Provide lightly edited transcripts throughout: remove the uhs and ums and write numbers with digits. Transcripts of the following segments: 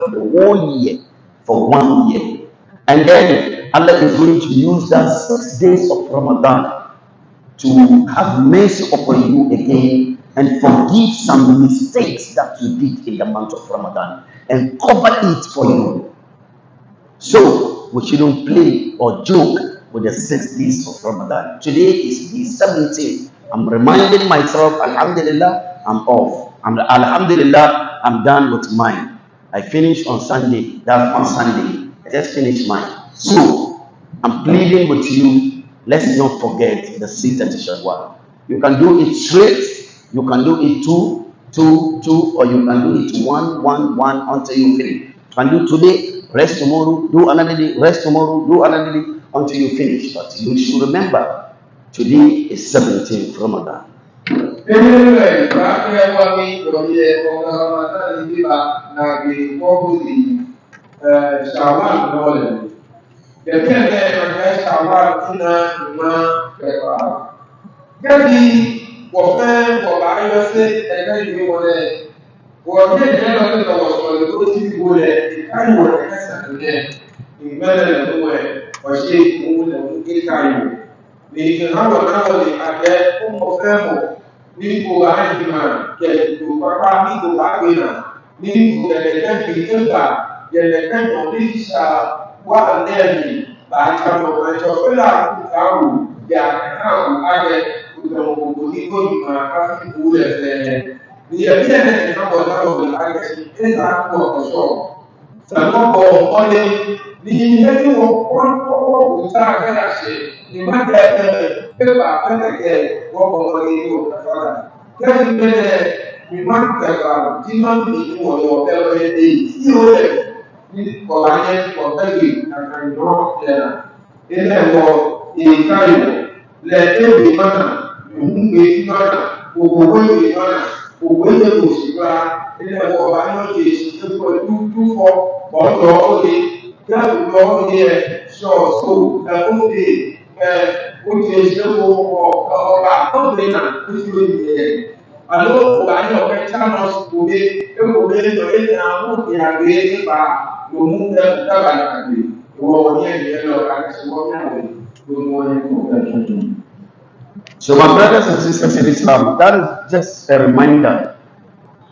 for the whole year, for 1 year. And then Allah is going to use that 6 days of Ramadan to have mercy upon you again and forgive some mistakes that you did in the month of Ramadan and cover it for you. So we shouldn't play or joke with the 6 days of Ramadan. Today is the 17th. I'm reminding myself, Alhamdulillah, I'm off. Alhamdulillah, I'm done with mine. I finished on Sunday. That's on Sunday. I just finished mine. So I'm pleading with you, let's not forget the 6th Shawwal. You can do it straight, you can do it two, or you can do it one until you finish. You can do today, rest tomorrow, do another day, rest tomorrow, do another day until you finish. But you should remember, today is 17th Ramadan. So my brothers and sisters in Islam, that is just a reminder.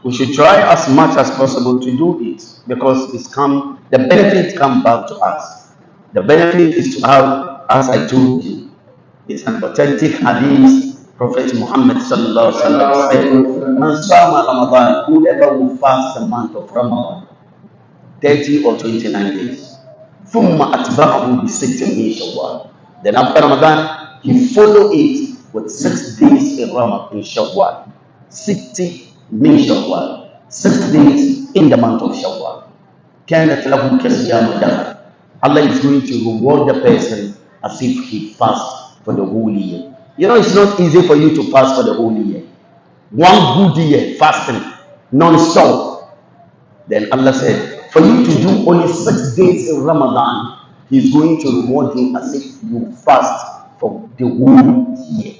We should try as much as possible to do it because the benefit come back to us. The benefit is to have, as I told you, it's an authentic hadith. Prophet Muhammad sallallahu alaihi wasallam said, "Man sama Ramadan, whoever will fast the month of Ramadan, 30 or 29 days, ثم أتبعه بست من شوال." Then after Ramadan, he follow it with 6 days in Ramadan in Shawwal, 60 min Shawwal, 6 days in the month of Shawwal. كانت له كصيام الدهر. Allah is going to reward the person as if he fasts for the whole year. You know, it's not easy for you to fast for the whole year. One good year fasting, non-stop. Then Allah said, for you to do only 6 days in Ramadan, He's going to reward you as if you fast for the whole year.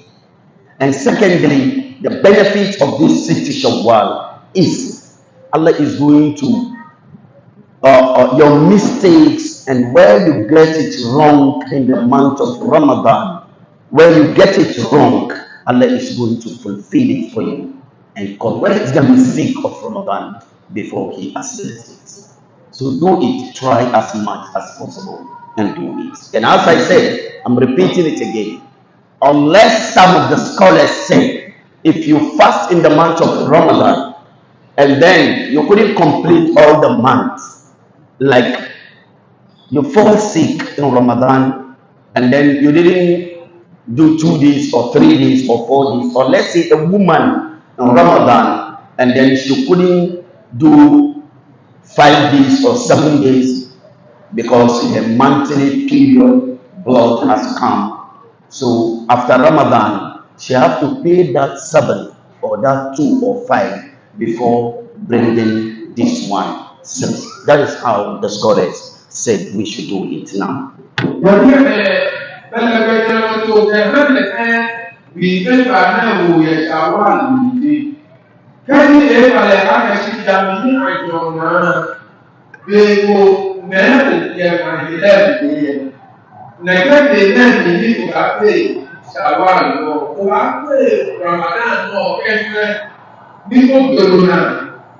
And secondly, the benefit of this 60 Shawwal is Allah is going to your mistakes and where you get it wrong in the month of Ramadan, where you get it wrong, Allah is going to fulfill it for you and correct the mistake of Ramadan before He accepts it. So do it, try as much as possible and do it. And as I said, I'm repeating it again. Unless some of the scholars say, if you fast in the month of Ramadan and then you couldn't complete all the months, like you fall sick in Ramadan and then you didn't do 2 days or 3 days or 4 days, or let's say a woman in Ramadan and then she couldn't do 5 days or 7 days because her monthly period blood has come. So after Ramadan, she have to pay that 7 or that 2 or 5 before bringing this one 6. That is how the scholars said we should do it now. They will never get my head. Never they never need to have faith. Shawan or Ramadan or Kenya. Before Doruna,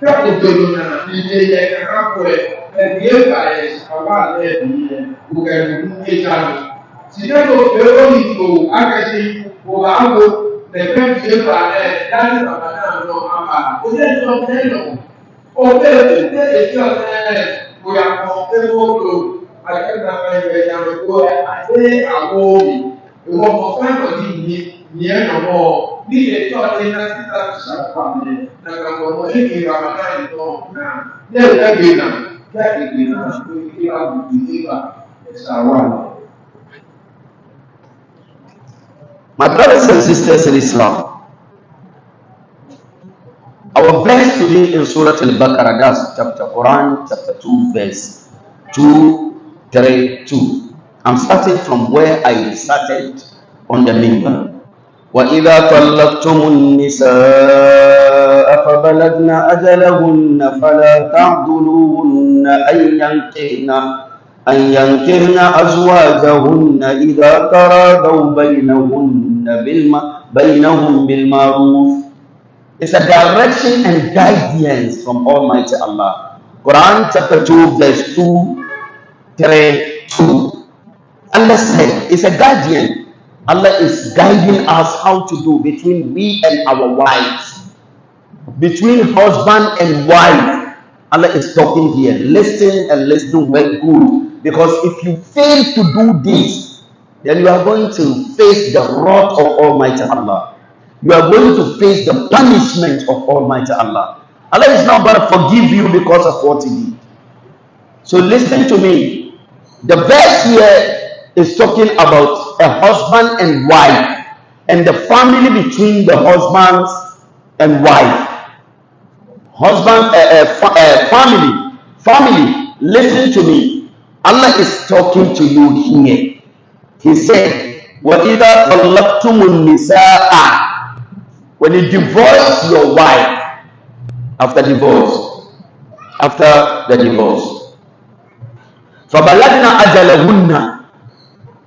Kapo Doruna, DJ Kapwe, and the empires are one there who can do it. Si never very to actually go out the country that Ramadan no Amma. We don't know. Ọbẹ̀ ẹ̀jẹ̀ we are comfortable to akẹ́kọ̀ọ́ ẹgbẹ́ ìyàwó àti àwọn òbí ìwọ̀n kọ̀ọ̀kan ìwọ̀n ní ìyẹn lọ́wọ́ ní ẹjọ́ ẹ̀yìn náà títà ṣàpàdé nàgbàgbọ́ ẹ̀kẹ́ ìrànlọ́wọ́ ìtọ́ náà lẹ́yìn ẹgbẹ́ náà kẹ́kẹ́ náà ṣe kí àwùjọ ìgbà ẹ̀ṣà wà. My brothers and sisters in Islam, our verse today in Surah Al-Baqarah, that's chapter Quran, chapter 2, verse 232. I'm starting from where I started on the minbar. وَإِذَا طَلَّقْتُمُ النِّسَاءَ فَبَلَغْنَ أَجَلَهُنَّ فَلَا تَعْضُلُوهُنَّ أَن يَنكِحْنَ أَزْوَاجَهُنَّ إِذَا تَرَاضَوْا بَيْنَهُم بِالْمَعْرُوفِ. It's a direction and guidance from Almighty Allah. Quran chapter 2 verse 232. Allah said it's a guardian. Allah is guiding us how to do between we and our wives. Between husband and wife. Allah is talking here. Listen and listen well good. Because if you fail to do this, then you are going to face the wrath of Almighty Allah. You are going to face the punishment of Almighty Allah. Allah is not going to forgive you because of what you did. So listen to me. The verse here is talking about a husband and wife and the family between the husbands and wife. Family, listen to me. Allah is talking to you here. He said, وَإِذَا طَلَّقْتُمُ النِّسَاءَ. When you divorce your wife after the divorce, فَبَلَغْنَ أَجَلَهُنَّ,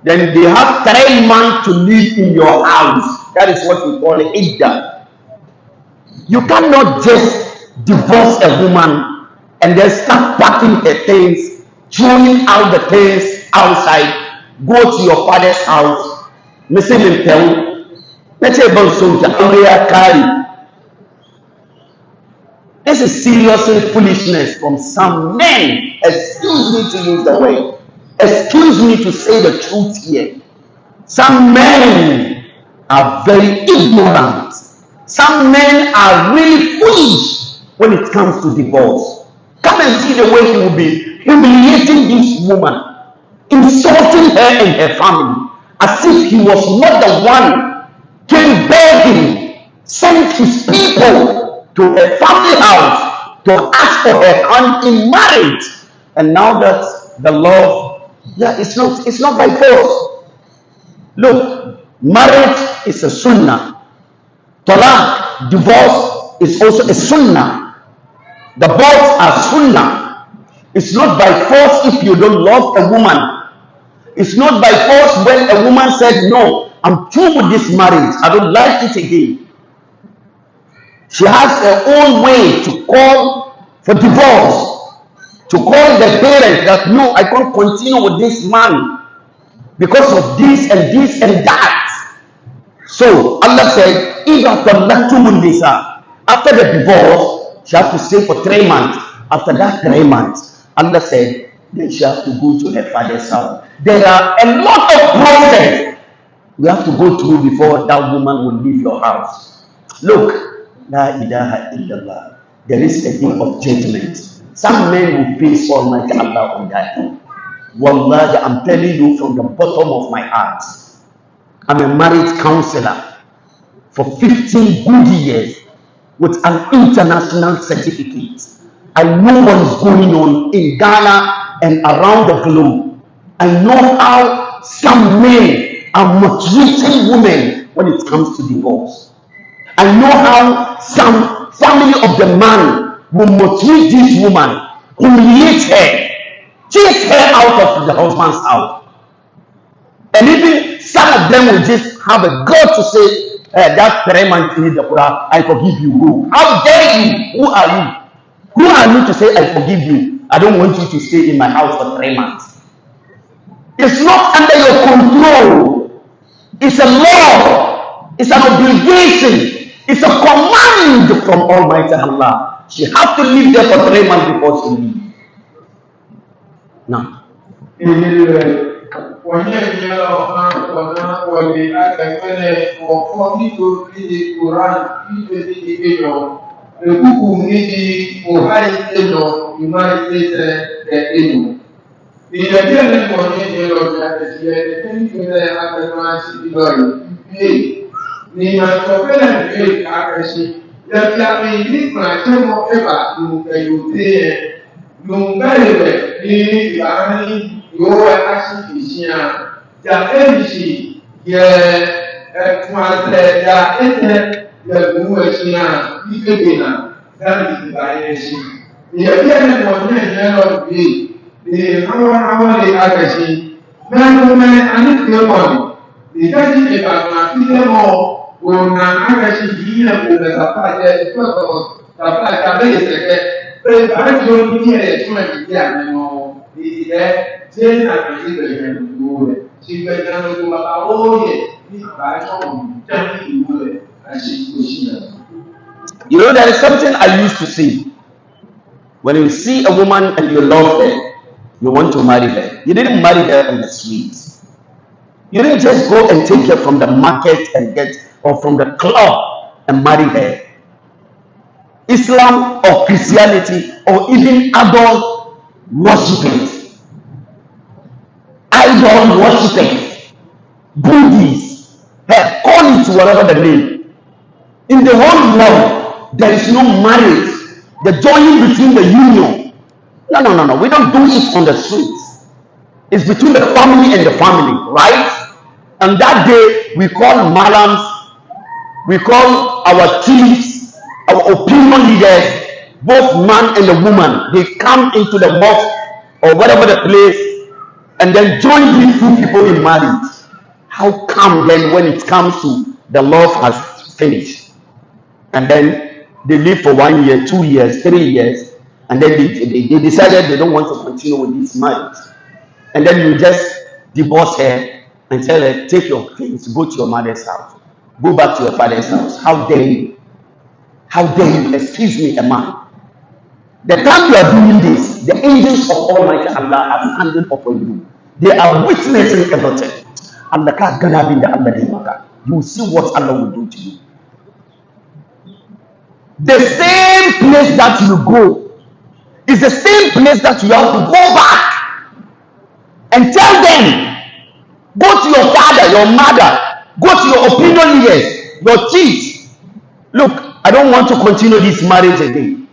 then they have 3 months to live in your house. That is what we call iddah. You cannot just divorce a woman and then start packing her things, throwing out the things outside, go to your father's house, missing in town. This is seriously foolishness from some men. Excuse me to use the word. Excuse me to say the truth here. Some men are very ignorant. Some men are really foolish when it comes to divorce. Come and see the way he will be humiliating this woman, insulting her and her family, as if he was not the one came begging, sent his people to her family house to ask for her hand in marriage. And now that the love, it's not by force. Look, marriage is a sunnah. Talaq, divorce, is also a sunnah. The both are sunnah. It's not by force if you don't love a woman. It's not by force when a woman said, no, I'm through with this marriage, I don't like it again. She has her own way to call for divorce, to call the parents that, no, I can't continue with this man because of this and this and that. So Allah said, after the divorce, she has to stay for 3 months. After that 3 months, Allah said, then she has to go to her father's house. There are a lot of process we have to go through before that woman will leave your house. Look, La ilaha illallah. There is a day of judgment. Some men will face Almighty Allah on that day. Wallahi, I'm telling you from the bottom of my heart. I'm a marriage counselor for 15 good years with an international certificate. I know what is going on in Ghana and around the globe. I know how some men are maltreating women when it comes to divorce. I know how some family of the man will maltreat this woman humiliate her, chase her out of the husband's house. And even some of them will just have a God to say, that 3 months in the Quran, I forgive you. Go. How dare you? Who are you? Who are you to say, I forgive you? I don't want you to stay in my house for 3 months. It's not under your control. It's a law. It's an obligation. It's a command from Almighty Allah. She has to live there for 3 months before she leaves. Now. You know, there is something I used to say. When you see a woman and you love her, you want to marry her. You didn't marry her on the streets. You didn't just go and take her from the market and or from the club and marry her. Islam or Christianity or even idol worshippers, Buddhists, call it whatever the name. In the whole world, there is no marriage. The joining between the union. No. We don't do it on the streets. It's between the family and the family, right? And that day, we call malams, we call our chiefs, our opinion leaders, both man and the woman. They come into the mosque or whatever the place and then join these two people in marriage. How come then when it comes to the love has finished? And then they live for 1 year, 2 years, 3 years, and then they decided they don't want to continue with this marriage. And then you just divorce her and tell her, take your things, go to your mother's house, go back to your father's house. How dare you? How dare you? Excuse me, a man. The time you are doing this, the angels of Almighty Allah are standing upon you. They are witnessing everything. You will see what Allah will do to you. The same place that you go is the same place that you have to go back and tell them, go to your father, your mother, go to your opinion leaders, your chiefs. Look, I don't want to continue this marriage again.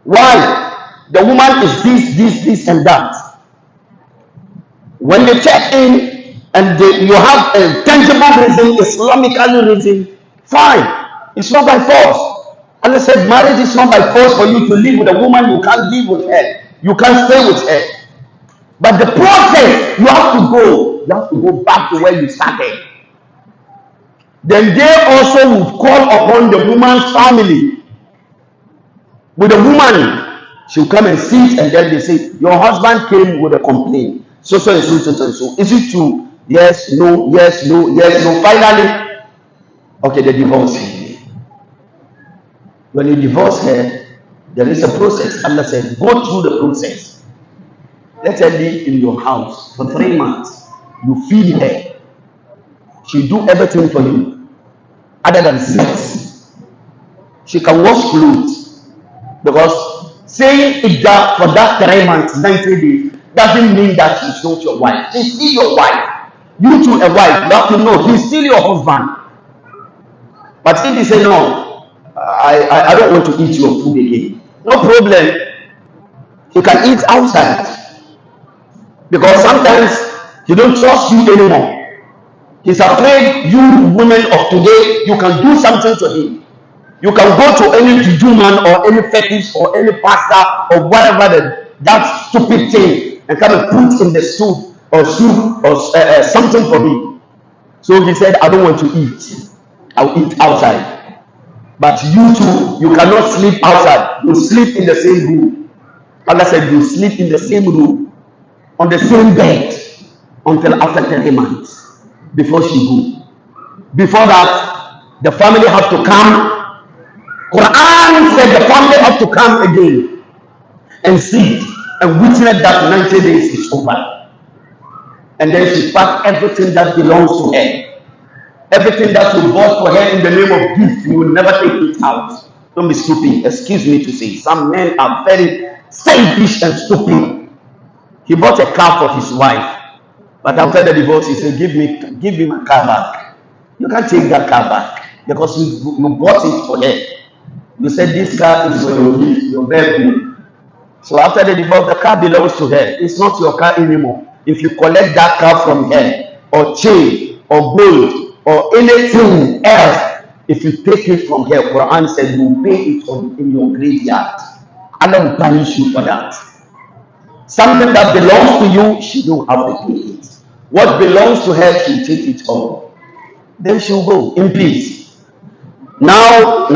Why? The woman is this, and that. When they check in and you have a tangible reason, Islamically reason, fine. It's not by force. Allah said marriage is not by force for you to live with a woman. You can't live with her. You can't stay with her. But the process, you have to go. You have to go back to where you started. Then they also will call upon the woman's family. With the woman, she'll come and sit, and then they say, your husband came with a complaint. So. Is it true? Yes, no, yes, no, yes, no. Finally, okay, the divorce. When you divorce her, there is a process. Allah said, go through the process. Let her live in your house for 3 months. You feed her. She'll do everything for you, other than sex. She can wash clothes. Because saying it that for that 3 months, 90 days, doesn't mean that she's not your wife. She's still your wife. You too, a wife. You have to know he's still your husband. But if you say no, I don't want to eat your food again. No problem. You can eat outside. Because sometimes he don't trust you anymore. He's afraid you women of today, you can do something to him. You can go to any juju man or any fetish or any pastor or whatever that stupid thing and come and put in the soup or something for me. So he said, I don't want to eat. I'll eat outside. But you too, you cannot sleep outside. You sleep in the same room. Allah said, you sleep in the same room, on the same bed, until after 30 months, before she go. Before that, the family have to come. Quran said the family have to come again and see and witness that 90 days is over. And then she packed everything that belongs to her. Everything that you bought for her in the name of gift, you will never take it out. Don't be stupid. Excuse me to say. Some men are very selfish and stupid. He bought a car for his wife, but after the divorce, he said, give me my car back. You can't take that car back because you bought it for her. You said this car is for your birthday. So after the divorce, the car belongs to her. It's not your car anymore. If you collect that car from her, or chain, or gold, or anything else, if you take it from her, Quran said you pay it in your graveyard. Allah will punish you for that. Something that belongs to you, she don't have to pay it. What belongs to her, she'll take it all. Then she'll go in peace. Now.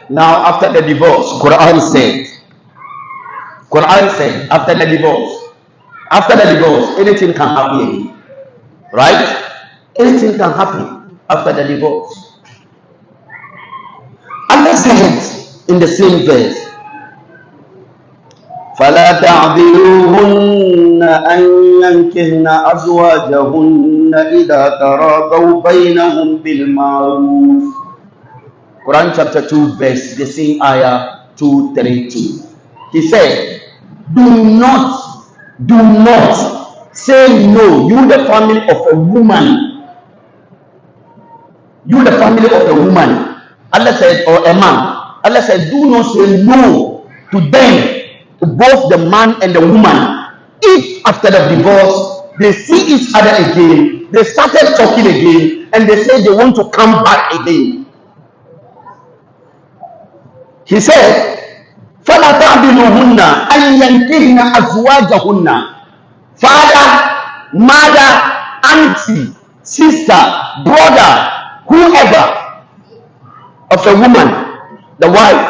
Now, after the divorce, Quran said, after the divorce, anything can happen again. Right? Anything can happen after the divorce. Allah said in the same verse, فَلَا تَعْذِلُوهُنَّ أَنْ يَنْكِحْنَ أَزْوَاجَهُنَّ إِذَا تَرَاضَوْا بَيْنَهُمْ بِالْمَعْرُوفِ. Quran chapter 2 verse, the same ayah 232. He said, do not say no, you the family of a woman. You the family of a woman. Allah said, or a man. Allah said, do not say no to them, to both the man and the woman. If after the divorce, they see each other again, they started talking again, and they say they want to come back again. He said, فَلَا تَعْبِلُهُنَّ أَنْ يَنْكِحْنَ أَزْوَاجَهُنَّ. Father, mother, auntie, sister, brother, whoever of a woman, the wife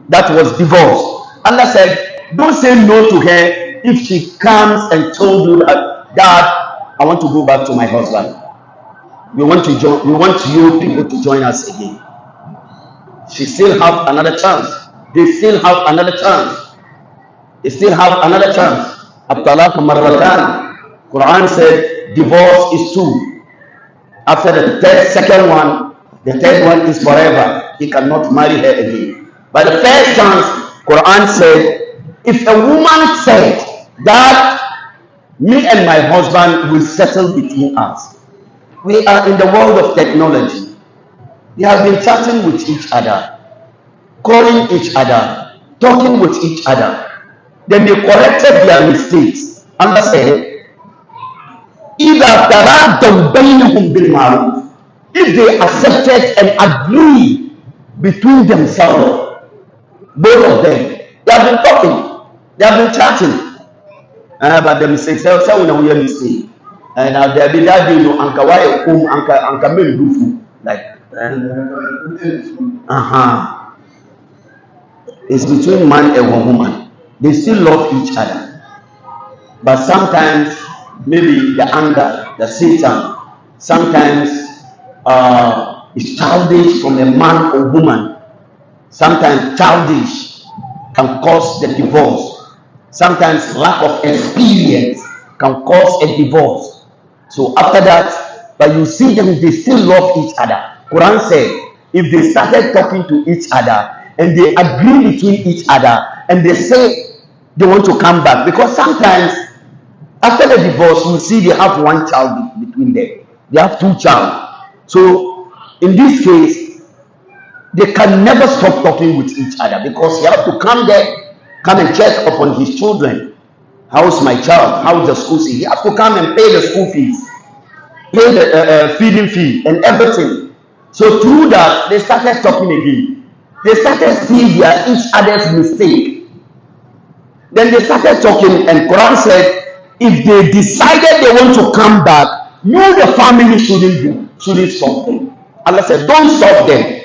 that was divorced. Allah said, don't say no to her if she comes and told you that, Dad, I want to go back to my husband. We want you people to join us again. She still have another chance. They still have another chance. They still have another chance. At-talaq marratan. Quran said divorce is two. After the second one, the third one is forever. He cannot marry her again. But the first chance, Quran said, if a woman said that me and my husband will settle between us. We are in the world of technology. They have been chatting with each other, calling each other, talking with each other. Then they corrected their mistakes. Allah said, إِذَا تَرَادَوْا بَيْنَهُمْ بِالْمَعْرُوفِ. If they accepted and agreed between themselves, both of them, they have been talking, they have been chatting. But the mistakes, they say, we are mistake. And now there be that day, anka why anka men do like, it's between man and woman. They still love each other, but sometimes maybe the anger, the Satan, sometimes is childish from a man or woman. Sometimes childish can cause the divorce. Sometimes lack of experience can cause a divorce. So after that, but you see them, they still love each other. Quran said, if they started talking to each other and they agree between each other and they say they want to come back, because sometimes after the divorce, you see they have one child between them. They have two child. So in this case, they can never stop talking with each other because you have to come there, come and check upon his children. How's my child? How's the school fee? He has to come and pay the school fees, pay the feeding fee and everything. So through that, they started talking again. They started seeing each other's mistake. Then they started talking, and Quran said, if they decided they want to come back, you the family shouldn't stop them. Allah said, don't stop them.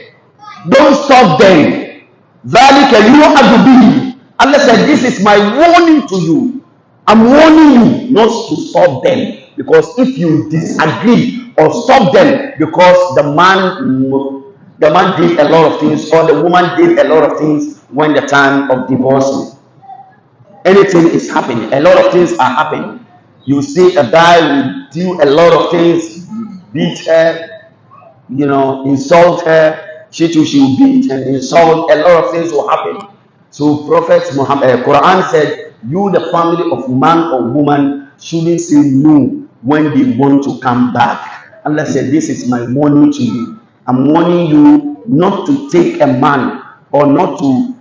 Don't stop them. ذَلِكَ يُوعَظُ بِهِ. Allah said, this is my warning to you. I'm warning you not to stop them. Because if you disagree or stop them, because the man did a lot of things, or the woman did a lot of things when the time of divorcing. Anything is happening. A lot of things are happening. You see a guy will do a lot of things, beat her, insult her. She too, she will beat and insult. A lot of things will happen. So Prophet Muhammad, Quran said, you the family of man or woman shouldn't say no when they want to come back. Allah said, this is my warning to you. I'm warning you not to take a man or not to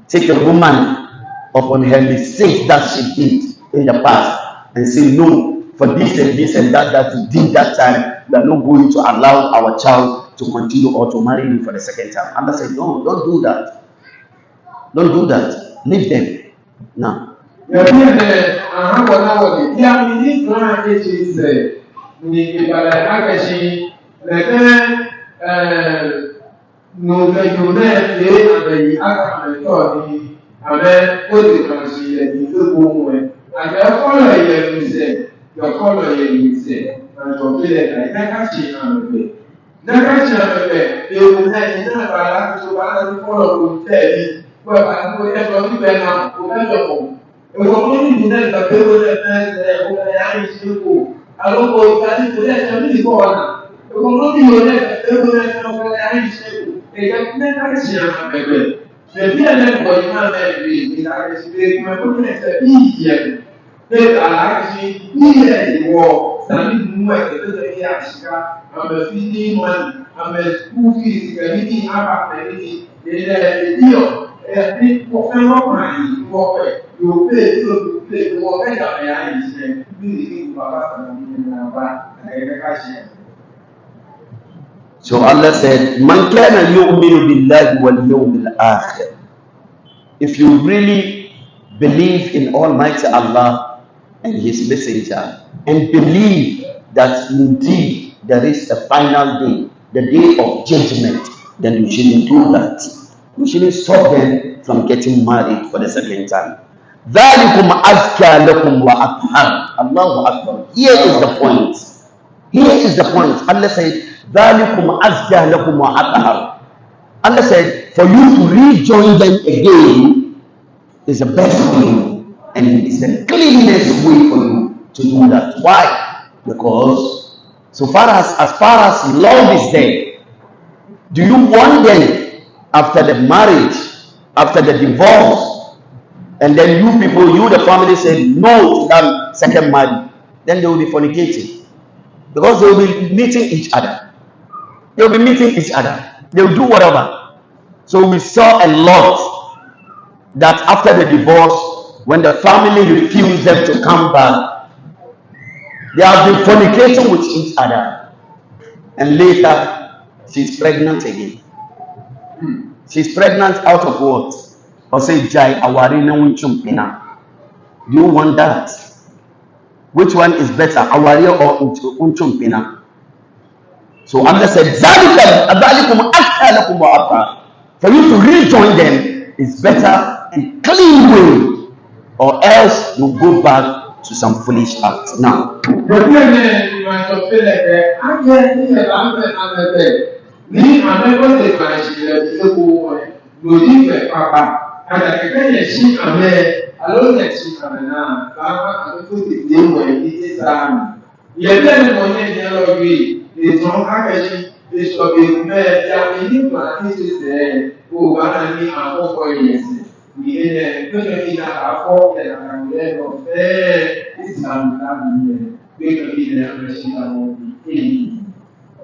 take a woman upon her mistake that she did in the past and say no for this and that you did that time. We are not going to allow our child to continue or to marry you for the second time. Allah said, no, don't do that. Don't do that. Leave them. Now. So Allah said, Man kana yu'minu billahi wal yawmil akhir. If you really believe in Almighty Allah and His Messenger, and believe that indeed there is a final day, the day of judgment, then you shouldn't do that. You shouldn't stop them from getting married for the second time. ذَلِكُمْ أَزْكَى لَكُمْ وَأَطْهَرُ. Allahu Akbar. Here is the point. Here is the point. Allah said, ذَلِكُمْ أَزْكَى لَكُمْ وَأَطْهَرُ. Allah said, for you to rejoin them again is the best way, and it's the cleanest way for you to do that. Why? Because as far as love is there, do you want them after the marriage, after the divorce, and then you the family say no to that second marriage, then they will be fornicating because they will be meeting each other. They will be meeting each other. They will do whatever. So we saw a lot that after the divorce, when the family refused them to come back, they have been fornicating with each other. And later, she's pregnant again. She's pregnant out of what? Or say, Jai awari na unchum pina. Do you want that? Which one is better, awari or unchum pina? So Allah said, for you to rejoin them is better and clean way, or else you go back to some foolish acts. Now,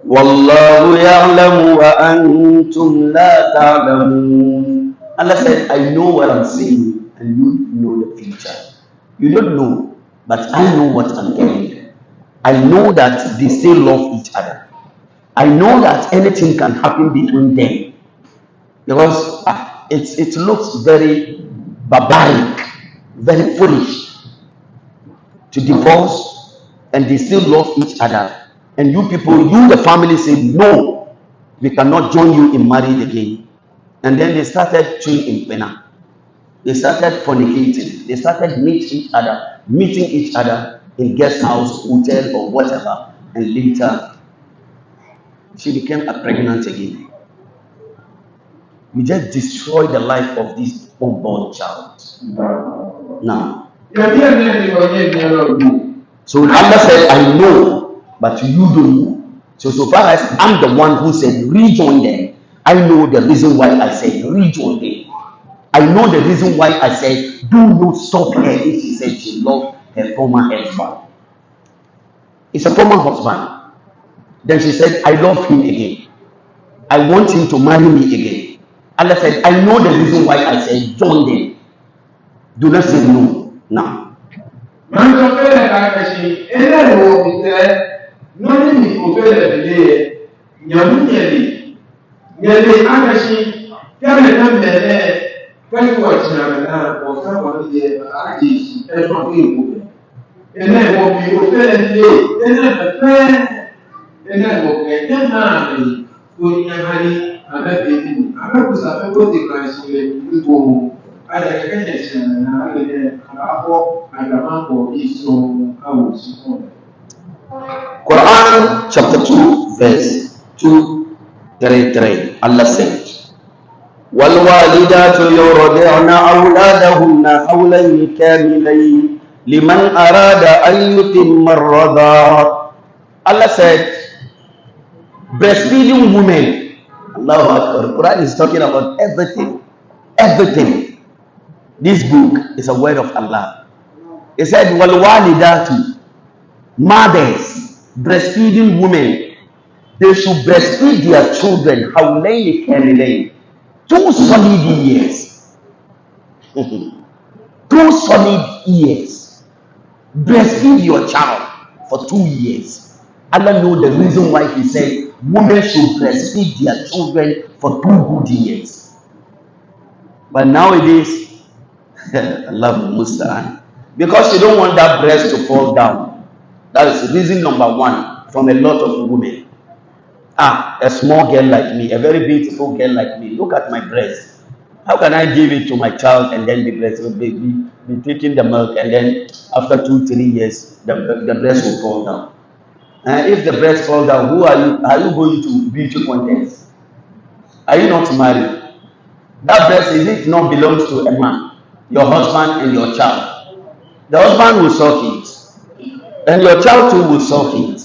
Wallahu ya'lamu wa antum la ta'lamun. Allah said, I know what I'm saying, and you know the future. You don't know, but I know what I'm getting. I know that they still love each other. I know that anything can happen between them, because it looks very barbaric, very foolish to divorce, and they still love each other. And you the family say, no, we cannot join you in marriage again. And then they started chewing in pena. They started fornicating. They started meeting each other in guest house, hotel, or whatever. And later, she became pregnant again. We just destroyed the life of this unborn child. Now, so Allah said, I know, but you don't know. So far as I'm the one who said rejoin them, I know the reason why I said rejoin them. I know the reason why I said do not stop her if she said she loved her former husband. It's a former husband. Then she said, I love him again. I want him to marry me again. Allah said, I know the reason why I said join them. Do not say no now. Quran chapter 2 verse 233, Allah said, والوالدات يرضعن أولادهن حولين كاملين لمن أراد أن يتم الرضاعة. Allah said, breastfeeding women. Allahu Akbar. Quran is talking about everything. Everything. This book is a word of Allah. It said, walidatu, mothers, breastfeeding women, they should breastfeed their children hawlayni kamilayn, 2 solid years. 2 solid years. Breastfeed your child for 2 years. Allah knows the reason why He said women should breastfeed their children for 2 good years. But nowadays, Allah Musta'an, because you don't want that breast to fall down. That is reason number 1 from a lot of women. A small girl like me, a very beautiful girl like me, look at my breast. How can I give it to my child and then the breast will be taking the milk, and then after 2-3 years the breast will fall down? If the breast fall down, who are you going to beauty contest? Are you not married? That breast, is it not belongs to a man? your husband and your child. The husband will suck it, and your child too will suck it.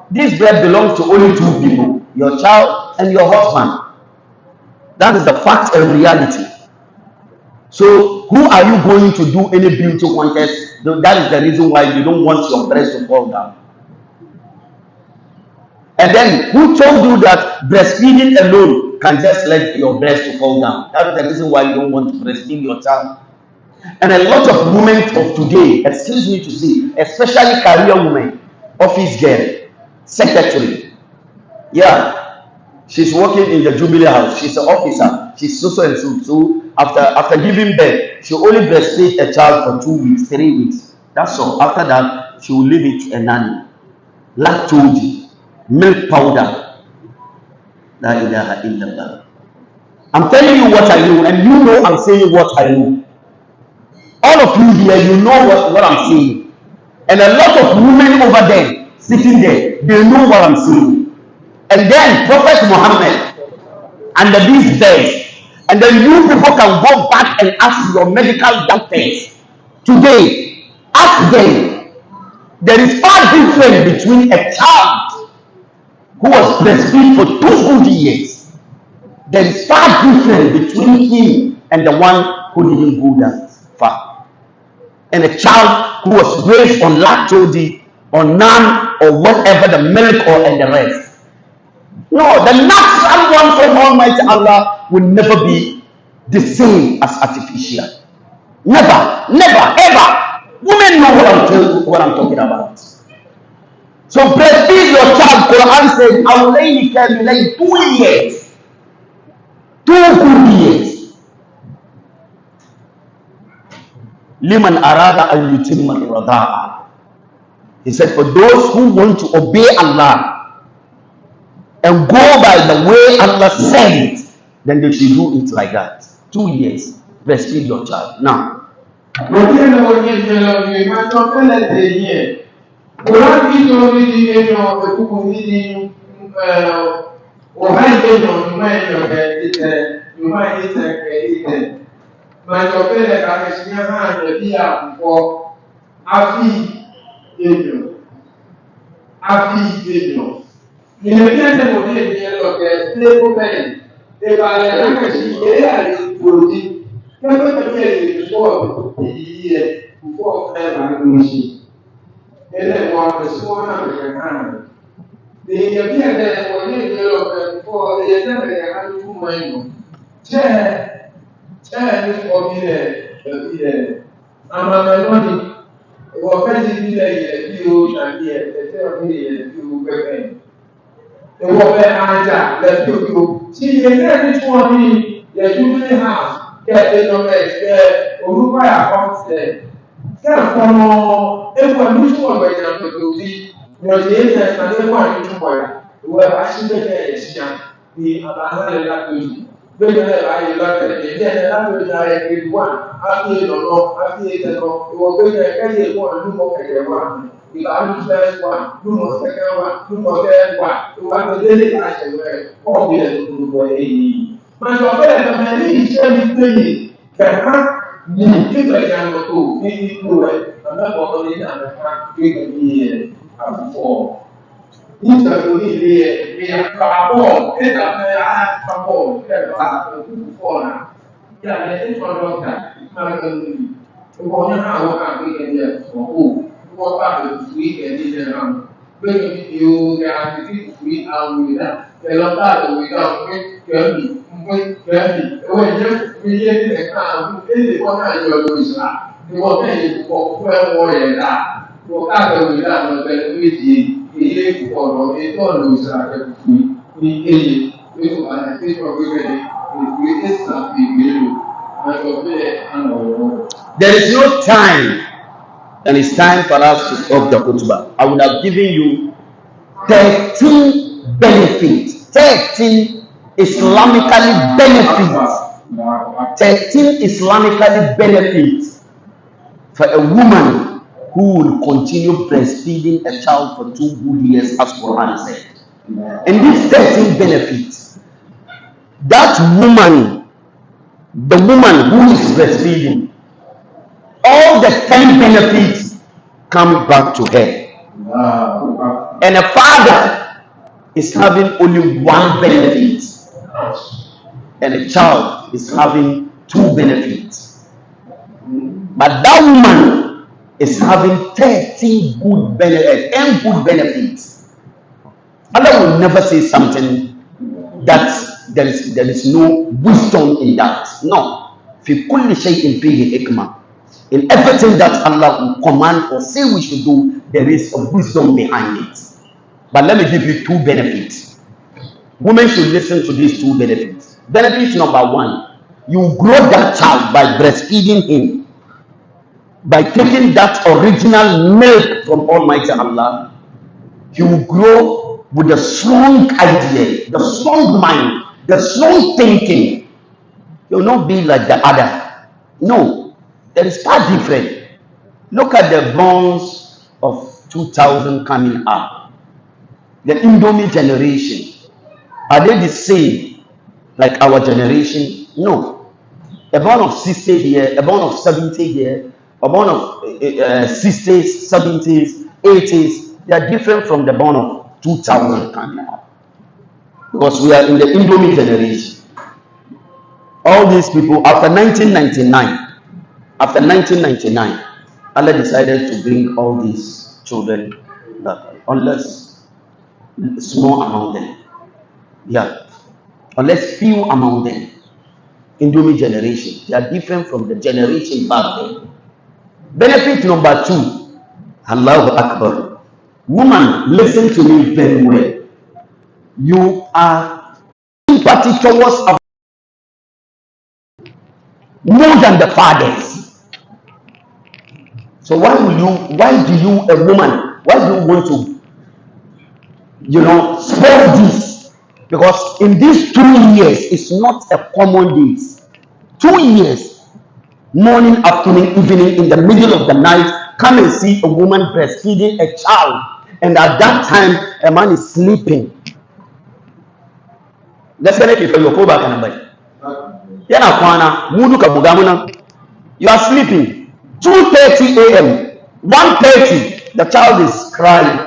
This bread belongs to only two people, your child and your husband. That is the fact and reality. So, who are you going to do any beauty contest? That is the reason why you don't want your breast to fall down. And then, who told you that breastfeeding alone can just let your breast to fall down? That is the reason why you don't want to breastfeed your child. And a lot of women of today, excuse me to say, especially career women, office girl, secretary, yeah, she's working in the Jubilee House. She's an officer. She's so and so. So after giving birth, she only breastfeed a child for 2 weeks, 3 weeks. That's all. After that, she will leave it to a nanny. Lactose, milk powder. La ilaha illallah. I'm telling you what I know, and you know I'm saying what I know. All of you here, you know what I'm saying. And a lot of women over there, sitting there, they know what I'm saying. And then Prophet Muhammad under these days, and then you people can go back and ask your medical doctors today, ask them, there is far difference between a child who was breastfed for 2 good years. There is far difference between him and the one who didn't go that far. And a child who was raised on lactose or naan or whatever, the milk or and the rest. No, the natural one from Almighty Allah will never be the same as artificial. Never, never, ever. Women know what I'm talking about. So breastfeed your child. Quran says, I will lay you 2 years. 2 good years. Liman arada an yutimma al-rada'a. He said, for those who want to obey Allah and go by the way Allah said it, then they should do it like that. 2 years. Breastfeed your child. Now. There is no time, and it's time for us to stop the khutbah. I would have given you 13 benefits, 13 Islamically benefits, 13 Islamically benefits for a woman who will continue breastfeeding a child for 2 good years, as Quran said. And these 13 benefits, that woman, the woman who is breastfeeding, all the 10 benefits come back to her. And a father is having only one benefit, and a child is having two benefits. But that woman is having 13 good benefits, 10 good benefits. Allah will never say something that there is no wisdom in that. No. في كل شيء فيه حكمة. In everything that Allah will command or say we should do, there is a wisdom behind it. But let me give you two benefits. Women should listen to these two benefits. Benefit number one, you grow that child by breastfeeding him, by taking that original milk from Almighty Allah. You will grow with a strong idea, the strong mind, the strong thinking. You will not be like the other. No, there is far different. Look at the bones of 2000 coming up. The Indomie generation. Are they the same like our generation? No. A born of 60 here, a born of 70 here, a born of 60s, 70s, 80s, they are different from the born of 2000 coming up. Because we are in the Indomie generation. All these people, after 1999, Allah decided to bring all these children back, unless small among them. Yeah. Unless few among them. Indomie generation. They are different from the generation back then. Benefit number two. Allahu Akbar. Woman, listen to me very well. You are sympathy towards more than the fathers. So why do you, a woman, why do you want to, spoil this? Because in these 2 years, it's not a common days. 2 years, morning, afternoon, evening, in the middle of the night, come and see a woman breastfeeding a child. And at that time, a man is sleeping. Let's connect it for your call back and buy. You are sleeping. 2:30 a.m. 1:30, the child is crying.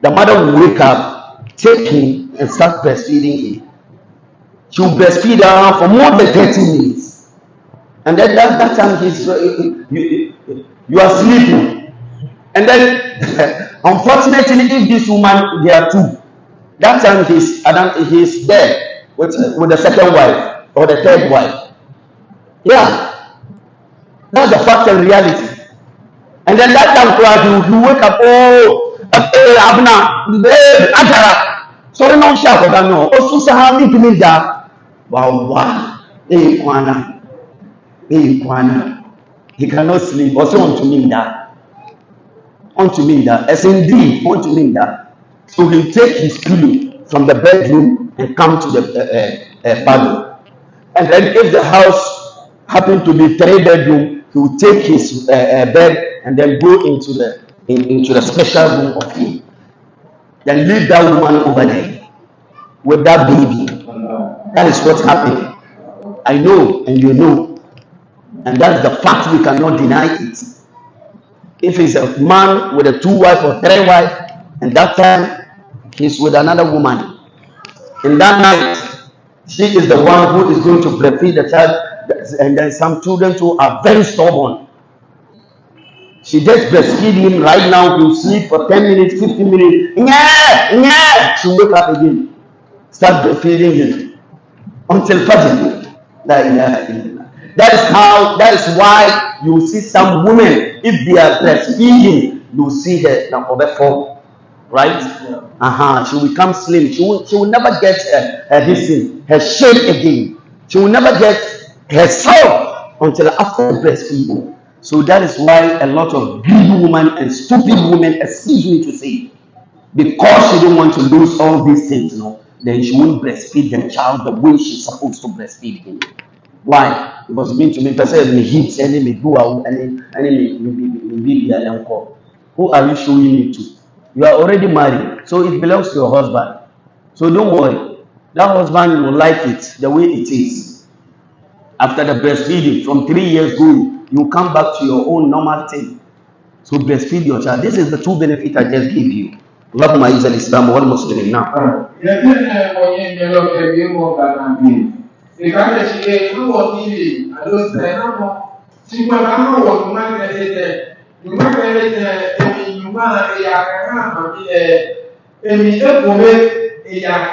The mother will wake up, take him, and start breastfeeding him. She will breastfeed her for more than 30 minutes. And then that time you are sleeping. And then, unfortunately, if this woman, there are two, that time he's there with the second wife or the third wife. Yeah. That's the fact and reality. And then that time you wake up, Abna, sorry, no shout about no. Also, Sahami to me that. Wow, he cannot sleep. Also, unto me that. As indeed, unto me that. So he'll take his pillow from the bedroom and come to the parlor. And then if the house happens to be 3-bedroom, he will take his bed and then go into the special room of him. Then leave that woman over there with that baby. That is what happened. I know, and you know. And that's the fact, we cannot deny it. If it's a man with a 2 wife or 3 wife, and that time he's with another woman, in that night, she is the one who is going to breastfeed the child. And then some children who are very stubborn. She just breastfeed him right now. He'll sleep for 10 minutes, 15 minutes. She'll wake up again. Start breastfeeding him until Fajr. That is why you see some women, if they are breastfeeding, you see her now before, right? She will become slim. She will never get her shape again. She will never get herself until after breastfeeding. So that is why a lot of greedy women and stupid women, excuse me to say, because she don't want to lose all these things, then she won't breastfeed the child the way she's supposed to breastfeed him. Why? Because it means to me, person heat enemy do who are you showing it to? You are already married, so it belongs to your husband. So don't worry. That husband will like it the way it is. After the breastfeeding, from 3 years going, you come back to your own normal thing. So breastfeed your child. This is the two benefits I just gave you. اللهم اعز الاسلام والمسلمين. نعم.